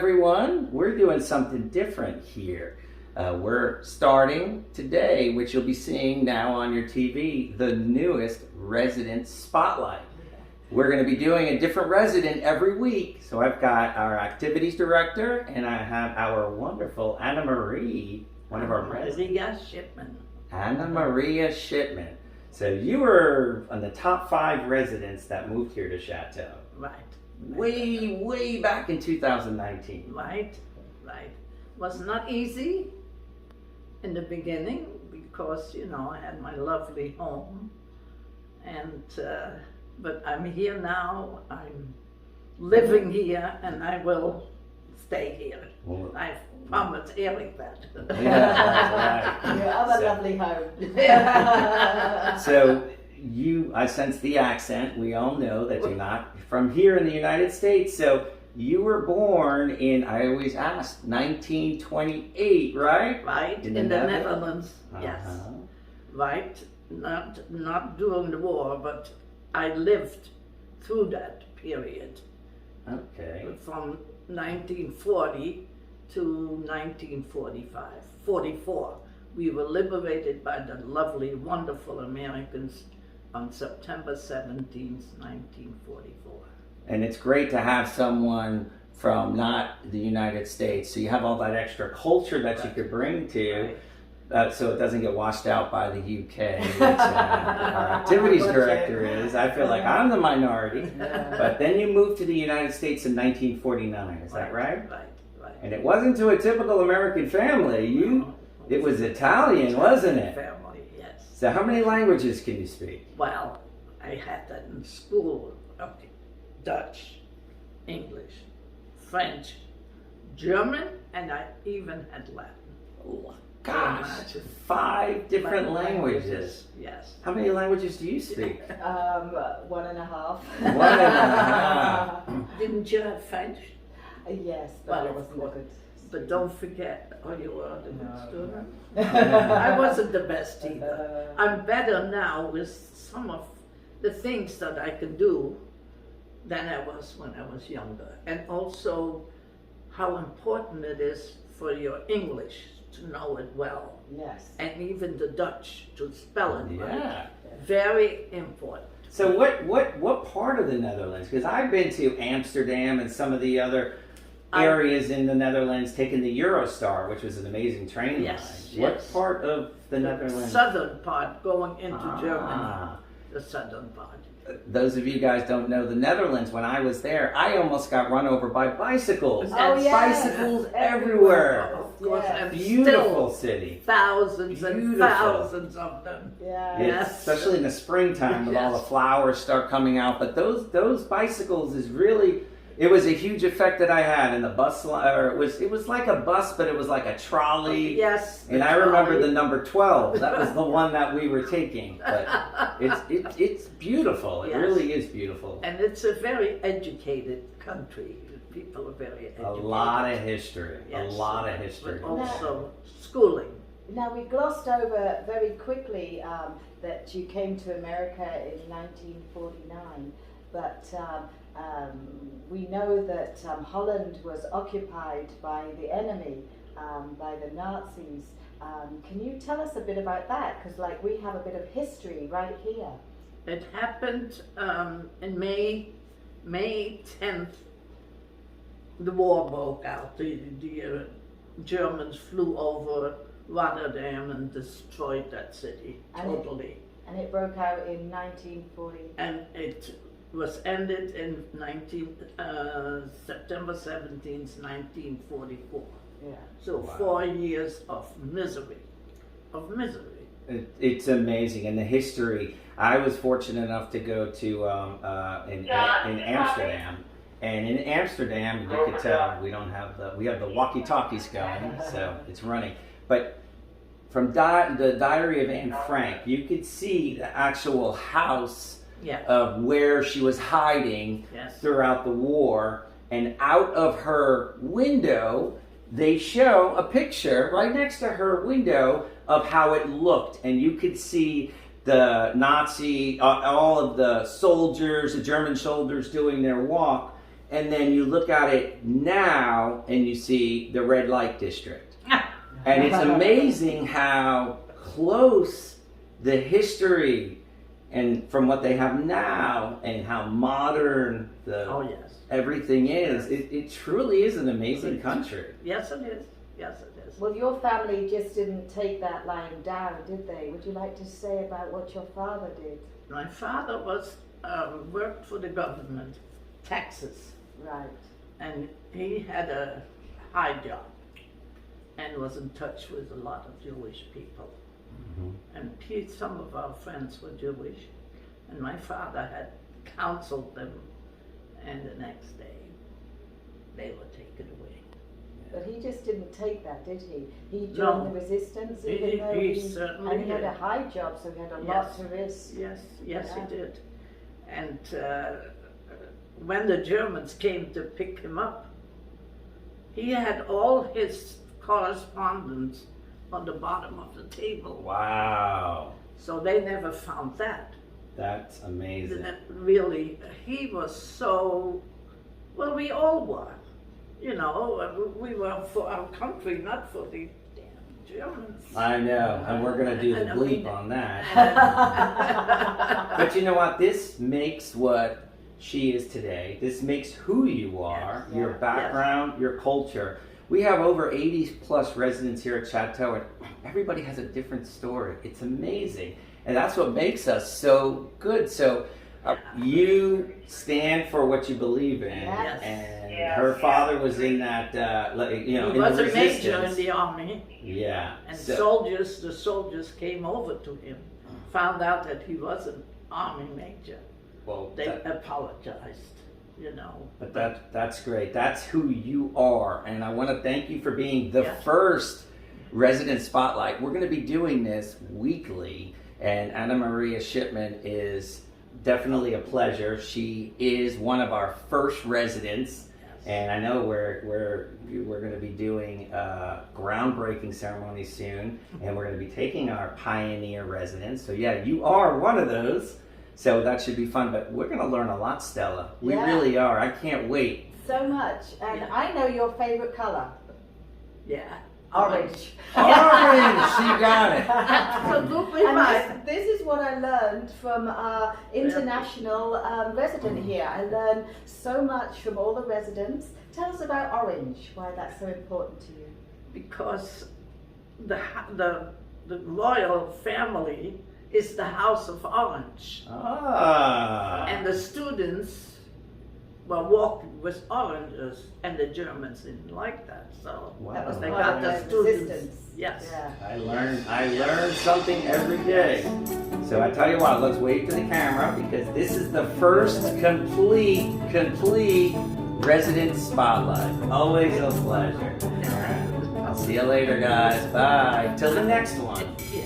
everyone. We're doing something different here. We're starting today, which you'll be seeing now on your TV, the newest resident spotlight. We're going to be doing a different resident every week. So I've got our activities director, and I have our wonderful Anna Marie, one of our residents. Shipman. Anna Maria Shipman. So you were on the top 5 residents that moved here to Chateau. Right. Way back in 2019. Right. Was not easy in the beginning because, I had my lovely home. And, but I'm here now, I'm living here, and I will stay here. Well, I promise Eric that. Yeah, that's right. Your other lovely home. So I sense the accent. We all know that you're not from here in the United States. So you were born in, I always ask, 1928, right? Right, in the Netherlands, yes. Uh-huh. Right, not during the war, but I lived through that period. Okay. From 1940 to 1945, 44. We were liberated by the lovely, wonderful Americans on September 17th, 1944. And it's great to have someone from not the United States. So you have all that extra culture that you could bring to, so it doesn't get washed out by the UK, which our activities director is. I feel like I'm the minority. But then you moved to the United States in 1949, is that right? Right. And it wasn't to a typical American family. It was Italian, wasn't it? Family, yes. So how many languages can you speak? Well, I had that in school. Okay. Dutch, English, French, German, and I even had Latin. Oh, gosh, 5 different languages. Yes. How many languages do you speak? 1.5. 1.5. Didn't you have French? Yes, but it wasn't good. But don't forget, you were a good student. No. I wasn't the best either. I'm better now with some of the things that I can do than I was when I was younger. And also how important it is for your English to know it well. Yes. And even the Dutch to spell it right. Yeah. Very important. So what part of the Netherlands? Because I've been to Amsterdam and some of the other areas in the Netherlands, taking the Eurostar, which was an amazing train line. What part of the Netherlands? Southern part going into Germany. The southern part. Those of you guys don't know the Netherlands, when I was there, I almost got run over by bicycles. Oh, yes. Bicycles everywhere. Of course, and Beautiful still city. Thousands and thousands of them. Yeah. Yes. Especially in the springtime when all the flowers start coming out. But those bicycles is really, it was a huge effect that I had in the bus, or it was like a bus, but it was like a trolley. Yes. And I remember the number 12. That was the one that we were taking. But it's beautiful. It really is beautiful. And it's a very educated country. People are very educated. A lot of history. Yes. A lot of history. But also schooling. Now we glossed over very quickly that you came to America in 1949, but we know that Holland was occupied by the enemy, by the Nazis. Can you tell us a bit about that? Because we have a bit of history right here. It happened in May 10th. The war broke out. The Germans flew over Rotterdam and destroyed that city totally. And it broke out in 1940. And it was ended in September 17th, 1944. Yeah. So 4 years of misery. It's amazing, and the history. I was fortunate enough to go to in Amsterdam, and in Amsterdam you could tell we have the walkie-talkies going, so it's running. But from the Diary of Anne Frank, you could see the actual house of where she was hiding throughout the war, and out of her window they show a picture right next to her window of how it looked, and you could see the Nazi, all of the soldiers, the German soldiers doing their walk, and then you look at it now and you see the red light district. And it's amazing how close the history and from what they have now and how modern everything is. It truly is an amazing country. Yes, it is. Yes, it is. Well, your family just didn't take that lying down, did they? Would you like to say about what your father did? My father was worked for the government, taxes, Right. and he had a high job and was in touch with a lot of Jewish people. And some of our friends were Jewish, and my father had counseled them, and the next day they were taken away. But he just didn't take that, did he? He joined No. the resistance, He even though certainly and he had did. a high job, so he had a lot to risk. Yes, yes, Yeah. he did. And when the Germans came to pick him up, he had all his correspondence on the bottom of the table. Wow. So they never found that. That's amazing. That really, he was so, well, we all were. You know, we were for our country, not for the damn Germans. I know, and we're going to do the And I bleep mean- on that. But you know what? This makes what she is today. This makes who you are, Yes. your Yeah. background, your culture. We have over 80 plus residents here at Chateau, and everybody has a different story. It's amazing. And that's what makes us so good. So you stand for what you believe in. Yes. And Yes. her father was in that, you know, He in was the a major in resistance. the army, Yeah. and So- the soldiers came over to him, found out that he was an army major. well, They that- apologized, you know. But that's great. That's who you are. And I want to thank you for being the Yeah. first resident spotlight. We're going to be doing this weekly. And Anna Maria Shipman is definitely a pleasure. She is one of our first residents. And I know we're going to be doing a groundbreaking ceremony soon. And we're going to be taking our pioneer residents. So yeah, you are one of those. So that should be fun, but we're going to learn a lot, Stella. We Yeah. really are. I can't wait. So much. And Yeah. I know your favorite color. Yeah. Orange. Orange, she got it. Absolutely And right. this is what I learned from our international resident here. I learned so much from all the residents. Tell us about orange, why that's so important to you. Because the royal family is the House of Orange. Ah. And the students were walking with oranges, and the Germans didn't like that. So Wow. That was they part got of the the students. resistance. Yes. Yeah. I learned something every day. So I tell you what, let's wait for the camera because this is the first complete resident spotlight. Always a pleasure. All right. I'll see you later, guys. Bye. Till the next one. Yeah.